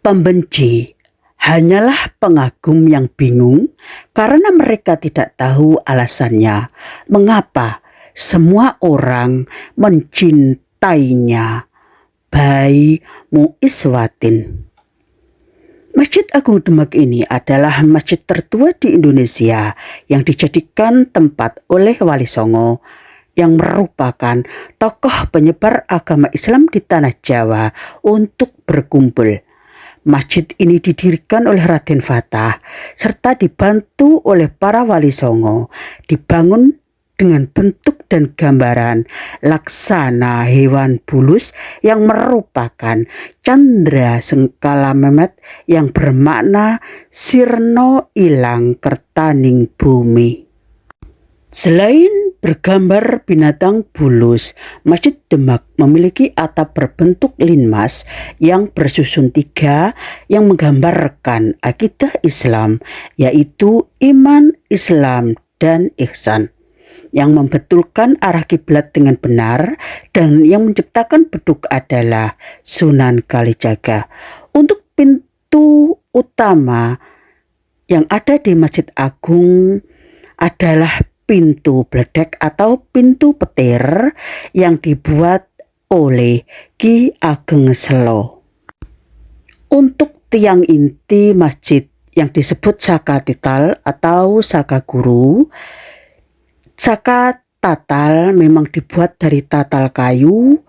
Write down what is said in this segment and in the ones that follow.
Pembenci hanyalah pengagum yang bingung karena mereka tidak tahu alasannya mengapa semua orang mencintainya. Bai Muiswatin. Masjid Agung Demak ini adalah masjid tertua di Indonesia yang dijadikan tempat oleh Wali Songo yang merupakan tokoh penyebar agama Islam di tanah Jawa untuk berkumpul. Masjid ini didirikan oleh Raden Fatah serta dibantu oleh para wali songo, dibangun dengan bentuk dan gambaran laksana hewan bulus yang merupakan candra sengkala memet yang bermakna sirno ilang kertaning bumi. Selain bergambar binatang bulus, Masjid Demak memiliki atap berbentuk linmas yang bersusun 3 yang menggambarkan akidah Islam, yaitu iman, Islam, dan ihsan, yang membetulkan arah kiblat dengan benar dan yang menciptakan beduk adalah Sunan Kalijaga. Untuk pintu utama yang ada di Masjid Agung adalah pintu bledek atau pintu petir yang dibuat oleh Ki Ageng Selo. Untuk tiang inti masjid yang disebut Saka Tital atau Saka Guru, Saka Tatal memang dibuat dari tatal kayu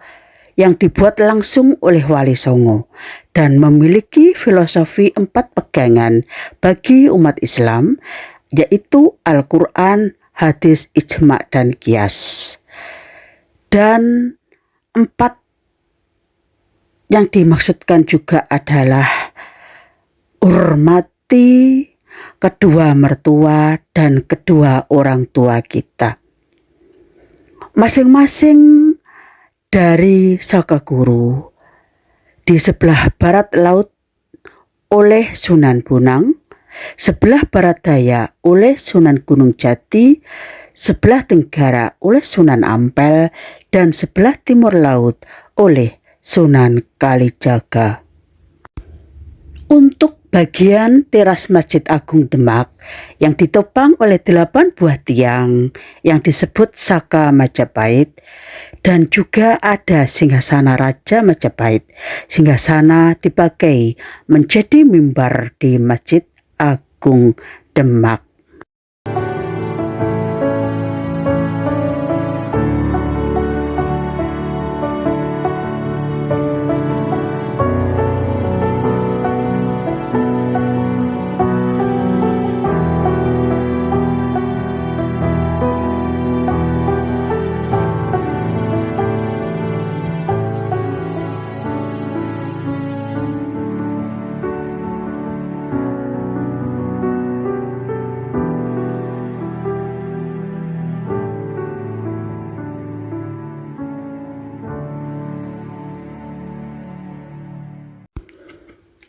yang dibuat langsung oleh Wali Songo dan memiliki filosofi 4 pegangan bagi umat Islam, yaitu Al-Quran, hadis, ijma, dan kias. Dan 4 yang dimaksudkan juga adalah hormati kedua mertua dan kedua orang tua kita. Masing-masing dari Saka Guru di sebelah barat laut oleh Sunan Bonang, sebelah barat daya oleh Sunan Gunung Jati, sebelah tenggara oleh Sunan Ampel, dan sebelah timur laut oleh Sunan Kalijaga. Untuk bagian teras Masjid Agung Demak yang ditopang oleh 8 buah tiang yang disebut Saka Majapahit, dan juga ada singgasana Raja Majapahit. Singgasana dipakai menjadi mimbar di Masjid Agung Demak.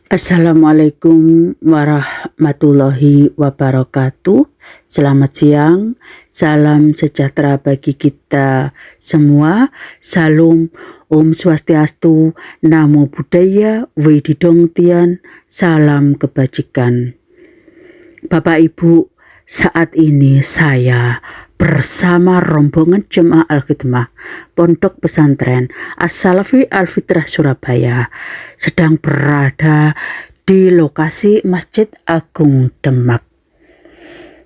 Assalamualaikum warahmatullahi wabarakatuh. Selamat siang, salam sejahtera bagi kita semua. Salam, Om Swastiastu, Namo Buddhaya, Wididong Tian, salam kebajikan. Bapak Ibu, saat ini saya bersama rombongan Jemaah Al-Khidmah Pondok Pesantren As-Salafi Al-Fitrah Surabaya sedang berada di lokasi Masjid Agung Demak.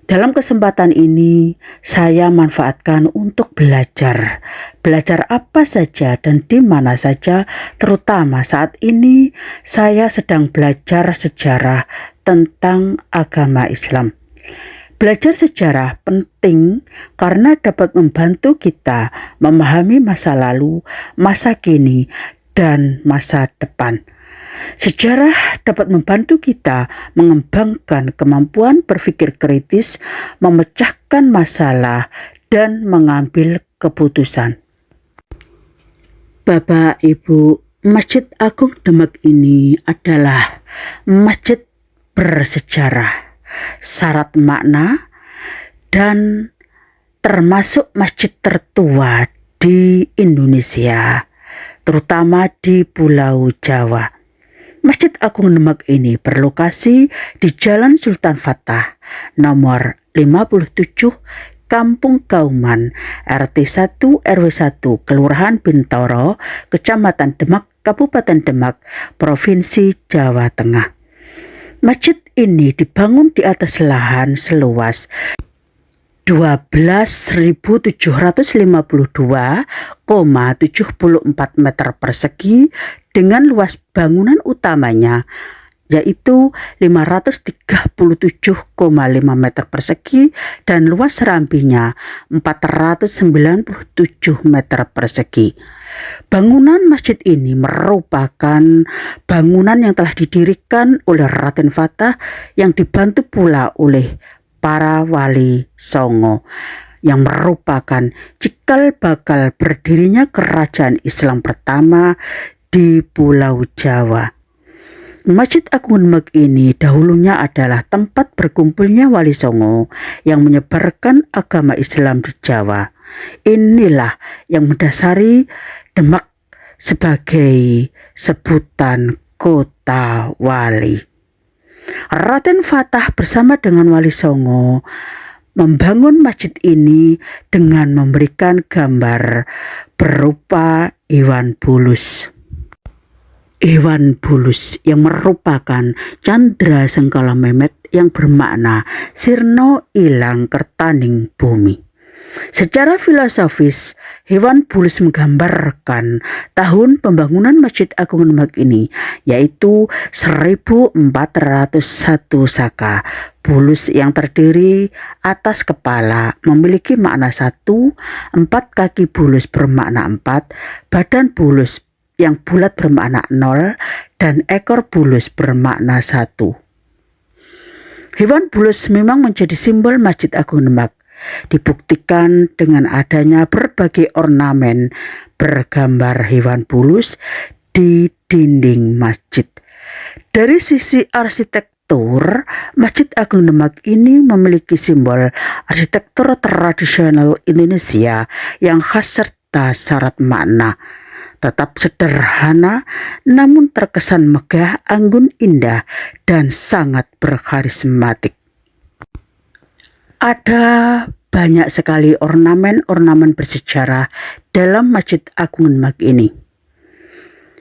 Dalam kesempatan ini saya manfaatkan untuk belajar apa saja dan di mana saja, terutama saat ini saya sedang belajar sejarah tentang agama Islam. Belajar sejarah penting karena dapat membantu kita memahami masa lalu, masa kini, dan masa depan. Sejarah dapat membantu kita mengembangkan kemampuan berpikir kritis, memecahkan masalah, dan mengambil keputusan. Bapak, Ibu, Masjid Agung Demak ini adalah masjid bersejarah, syarat makna, dan termasuk masjid tertua di Indonesia, terutama di Pulau Jawa. Masjid Agung Demak ini berlokasi di Jalan Sultan Fatah nomor 57 Kampung Kauman, RT 1 RW 1, Kelurahan Bintoro, Kecamatan Demak, Kabupaten Demak, Provinsi Jawa Tengah. Masjid ini dibangun di atas lahan seluas 12.752,74 meter persegi dengan luas bangunan utamanya yaitu 537,5 meter persegi dan luas serambinya 497 meter persegi. Bangunan masjid ini merupakan bangunan yang telah didirikan oleh Raden Fatah yang dibantu pula oleh para wali Songo yang merupakan cikal bakal berdirinya kerajaan Islam pertama di Pulau Jawa. Masjid Agung Demak ini dahulunya adalah tempat berkumpulnya wali Songo yang menyebarkan agama Islam di Jawa. Inilah yang mendasari Demak sebagai sebutan kota wali. Raden Fatah bersama dengan wali Songo membangun masjid ini dengan memberikan gambar berupa Iwan Bulus. Iwan Bulus yang merupakan Candra Sengkala Mehmet yang bermakna sirna ilang kertaning bumi. Secara filosofis, Iwan Bulus menggambarkan tahun pembangunan Masjid Agung Demak ini yaitu 1401 Saka. Bulus yang terdiri atas kepala memiliki makna 1, 4 kaki bulus bermakna 4, badan bulus yang bulat bermakna 0, dan ekor bulus bermakna 1. Iwan Bulus memang menjadi simbol Masjid Agung Demak. Dibuktikan dengan adanya berbagai ornamen bergambar hewan bulus di dinding masjid. Dari sisi arsitektur, Masjid Agung Demak ini memiliki simbol arsitektur tradisional Indonesia yang khas serta syarat makna. Tetap sederhana namun terkesan megah, anggun, indah, dan sangat berkarismatik. Ada banyak sekali ornamen-ornamen bersejarah dalam Masjid Agung Demak ini.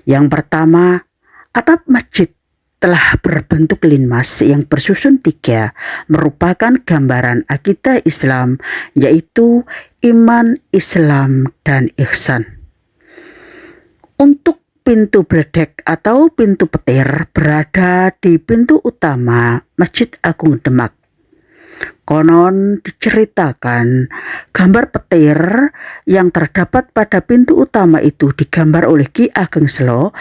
Yang pertama, atap masjid telah berbentuk linmas yang bersusun 3 merupakan gambaran akidah Islam yaitu iman, Islam, dan ihsan. Untuk pintu bledek atau pintu petir berada di pintu utama Masjid Agung Demak. Konon diceritakan gambar petir yang terdapat pada pintu utama itu digambar oleh Ki Ageng Selo,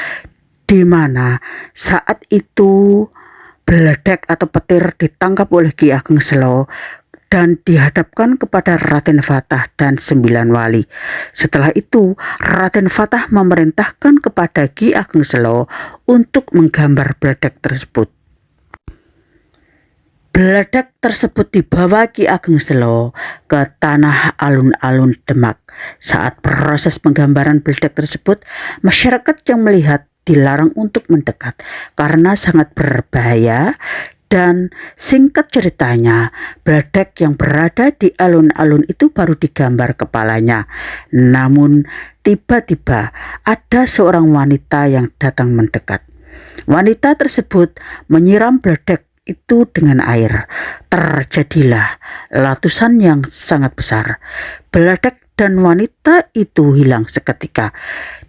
di mana saat itu beledek atau petir ditangkap oleh Ki Ageng Selo dan dihadapkan kepada Raden Fatah dan 9 wali. Setelah itu Raden Fatah memerintahkan kepada Ki Ageng Selo untuk menggambar beledek tersebut. Beledek tersebut dibawa Ki Ageng Selo ke tanah alun-alun Demak. Saat proses penggambaran beledek tersebut, masyarakat yang melihat dilarang untuk mendekat karena sangat berbahaya. Dan singkat ceritanya, beledek yang berada di alun-alun itu baru digambar kepalanya. Namun tiba-tiba ada seorang wanita yang datang mendekat. Wanita tersebut menyiram beledek itu dengan air. Terjadilah letusan yang sangat besar. Beledek dan wanita itu hilang seketika.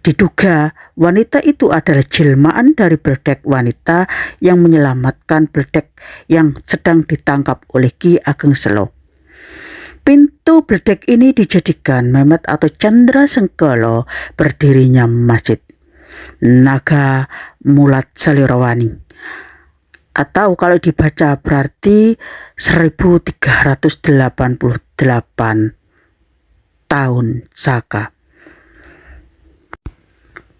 Diduga wanita itu adalah jelmaan dari beledek wanita yang menyelamatkan beledek yang sedang ditangkap oleh Ki Ageng Selo. Pintu beledek ini dijadikan Mehmet atau Candra Sengkala berdirinya masjid. Naga Mulat Salirawani. Atau kalau dibaca berarti 1388 tahun Saka.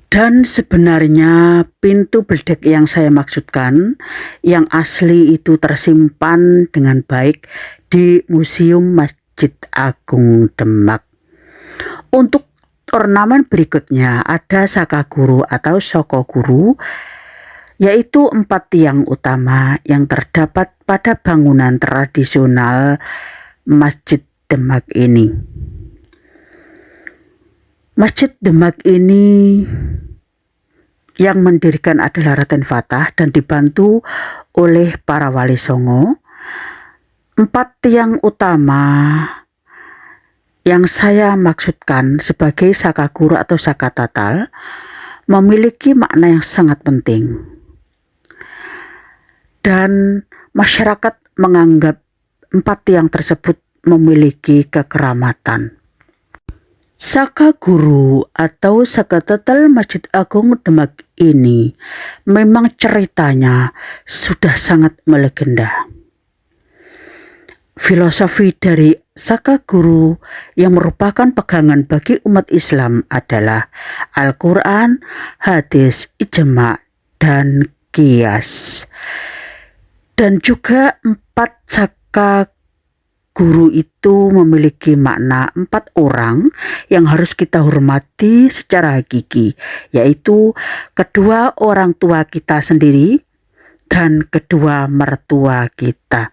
Dan sebenarnya pintu beledek yang saya maksudkan yang asli itu tersimpan dengan baik di Museum Masjid Agung Demak. Untuk ornamen berikutnya ada Saka Guru atau Soko Guru yaitu 4 tiang utama yang terdapat pada bangunan tradisional Masjid Demak ini. Masjid Demak ini yang mendirikan adalah Raden Fatah dan dibantu oleh para wali songo. 4 tiang utama yang saya maksudkan sebagai saka guru atau saka tatal memiliki makna yang sangat penting. Dan masyarakat menganggap 4 tiang tersebut memiliki kekeramatan. Saka guru atau saka tatal Masjid Agung Demak ini memang ceritanya sudah sangat melegenda. Filosofi dari saka guru yang merupakan pegangan bagi umat Islam adalah Al-Quran, hadis, ijma, dan qiyas. Dan juga 4 saka guru itu memiliki makna 4 orang yang harus kita hormati secara hakiki, yaitu kedua orang tua kita sendiri dan kedua mertua kita.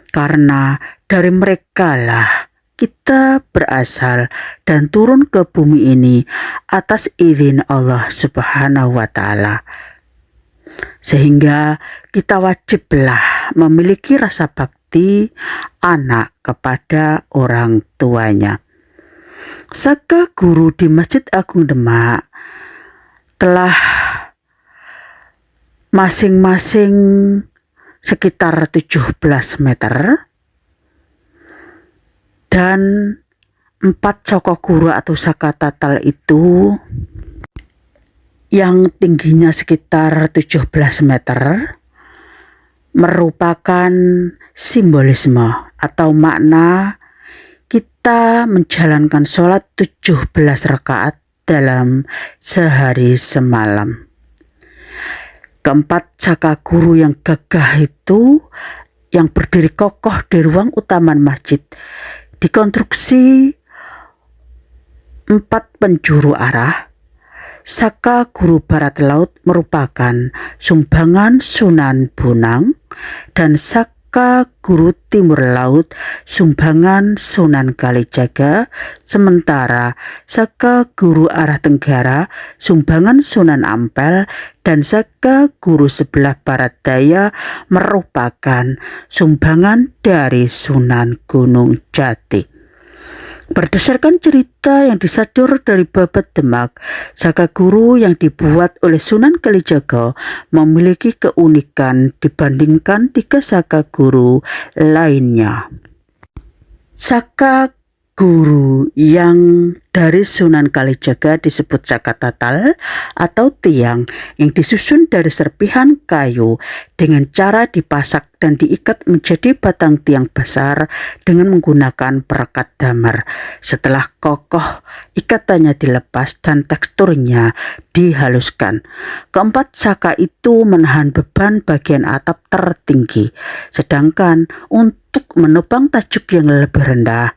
Karena dari mereka lah kita berasal dan turun ke bumi ini atas izin Allah Subhanahu wa Ta'ala. Sehingga kita wajiblah memiliki rasa bakti anak kepada orang tuanya. Saka guru di Masjid Agung Demak telah masing-masing sekitar 17 meter, dan 4 saka guru atau saka tatal itu yang tingginya sekitar 17 meter merupakan simbolisme atau makna kita menjalankan sholat 17 rakaat dalam sehari semalam. Keempat saka guru yang gagah itu yang berdiri kokoh di ruang utama masjid dikonstruksi 4 penjuru arah. Saka guru barat laut merupakan sumbangan Sunan Bonang dan saka guru timur laut sumbangan Sunan Kalijaga, sementara saka guru arah tenggara sumbangan Sunan Ampel dan saka guru sebelah barat daya merupakan sumbangan dari Sunan Gunung Jati. Berdasarkan cerita yang disadur dari Babat Demak, saka guru yang dibuat oleh Sunan Kalijaga memiliki keunikan dibandingkan 3 saka guru lainnya. Saka guru yang dari Sunan Kalijaga disebut saka tatal atau tiang yang disusun dari serpihan kayu dengan cara dipasak dan diikat menjadi batang tiang besar dengan menggunakan perekat damar. Setelah kokoh, ikatannya dilepas dan teksturnya dihaluskan. Keempat saka itu menahan beban bagian atap tertinggi, sedangkan untuk menopang tajuk yang lebih rendah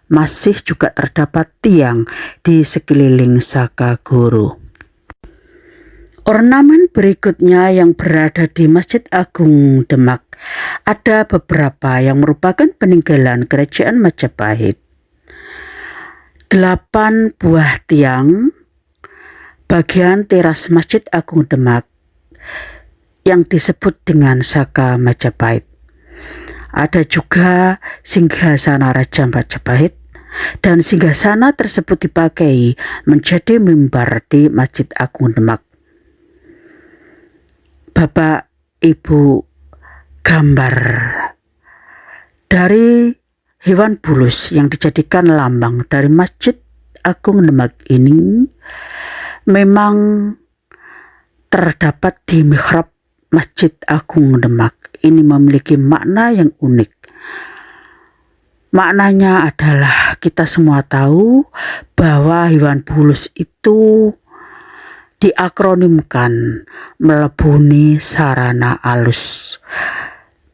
masih juga terdapat tiang di sekeliling saka guru. Ornamen berikutnya yang berada di Masjid Agung Demak ada beberapa yang merupakan peninggalan Kerajaan Majapahit. 8 buah tiang bagian teras Masjid Agung Demak yang disebut dengan saka Majapahit. Ada juga singgasana Raja Majapahit, dan singgasana tersebut dipakai menjadi mimbar di Masjid Agung Demak. Bapak Ibu, gambar dari hewan bulus yang dijadikan lambang dari Masjid Agung Demak ini memang terdapat di mihrab Masjid Agung Demak. Ini memiliki makna yang unik. Maknanya adalah kita semua tahu bahwa hewan bulus itu diakronimkan melebuni sarana alus,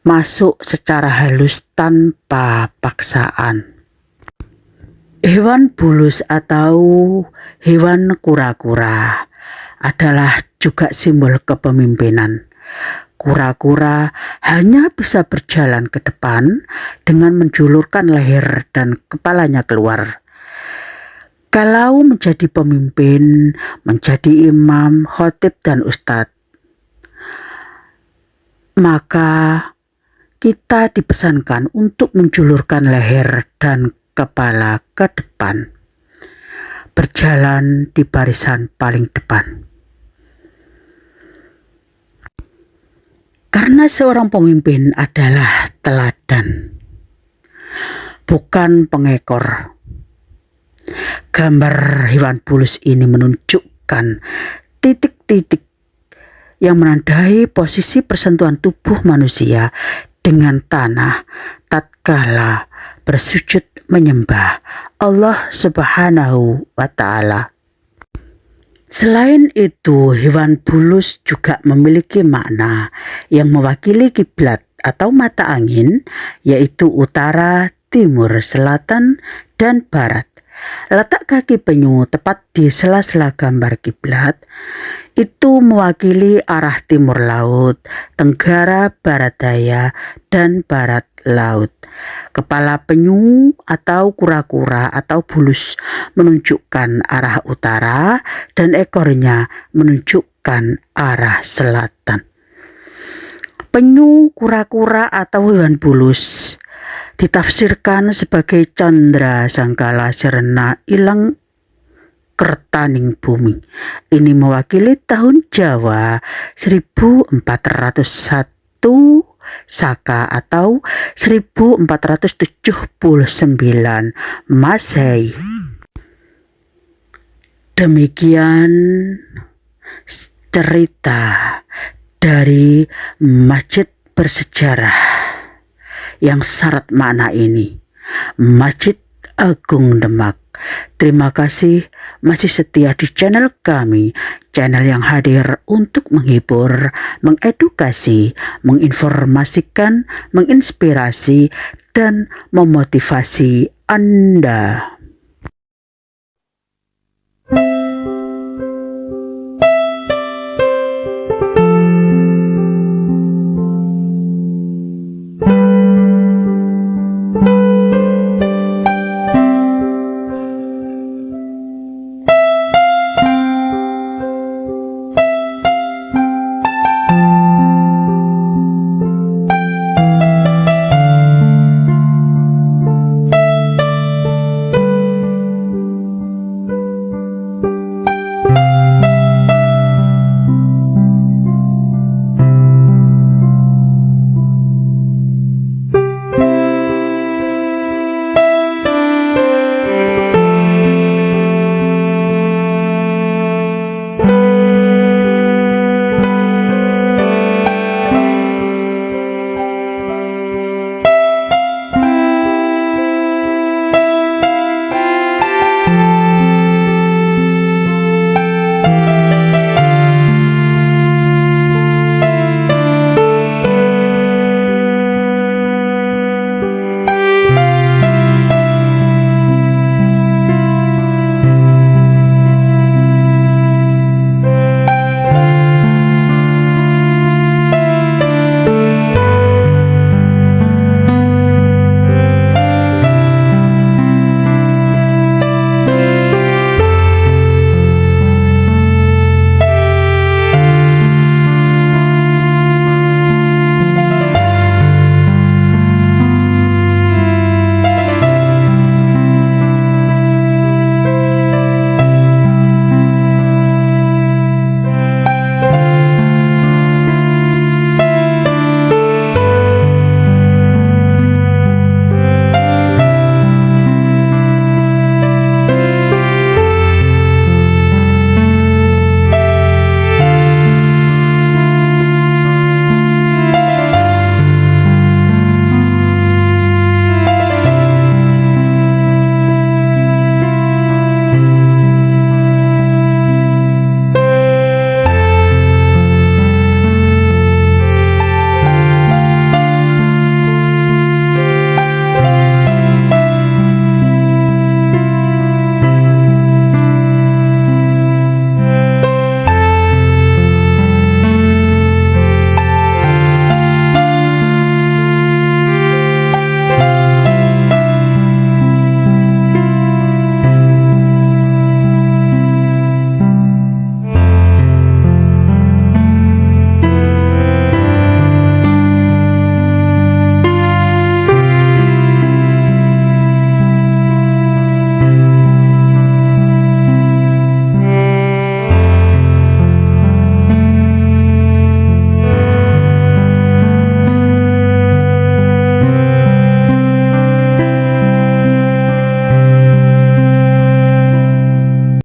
masuk secara halus tanpa paksaan. Hewan bulus atau hewan kura-kura adalah juga simbol kepemimpinan. Kura-kura hanya bisa berjalan ke depan dengan menjulurkan leher dan kepalanya keluar. Kalau menjadi pemimpin, menjadi imam, khotib, dan ustadz, maka kita dipesankan untuk menjulurkan leher dan kepala ke depan, berjalan di barisan paling depan. Karena seorang pemimpin adalah teladan, bukan pengekor. Gambar hewan bulus ini menunjukkan titik-titik yang menandai posisi persentuhan tubuh manusia dengan tanah tatkala bersujud menyembah Allah Subhanahu wa Ta'ala. Selain itu, hewan bulus juga memiliki makna yang mewakili kiblat atau mata angin, yaitu utara, timur, selatan, dan barat. Letak kaki penyu tepat di sela-sela gambar kiblat itu mewakili arah timur laut, tenggara, barat daya, dan barat laut. Kepala penyu atau kura-kura atau bulus menunjukkan arah utara dan ekornya menunjukkan arah selatan. Penyu, kura-kura atau hewan bulus ditafsirkan sebagai candra sangkala serena ilang kertaning bumi. Ini mewakili tahun Jawa 1401 Saka atau 1479 Masehi. Demikian cerita dari masjid bersejarah yang syarat makna ini, Masjid Agung Demak. Terima kasih masih setia di channel kami, channel yang hadir untuk menghibur, mengedukasi, menginformasikan, menginspirasi, dan memotivasi Anda.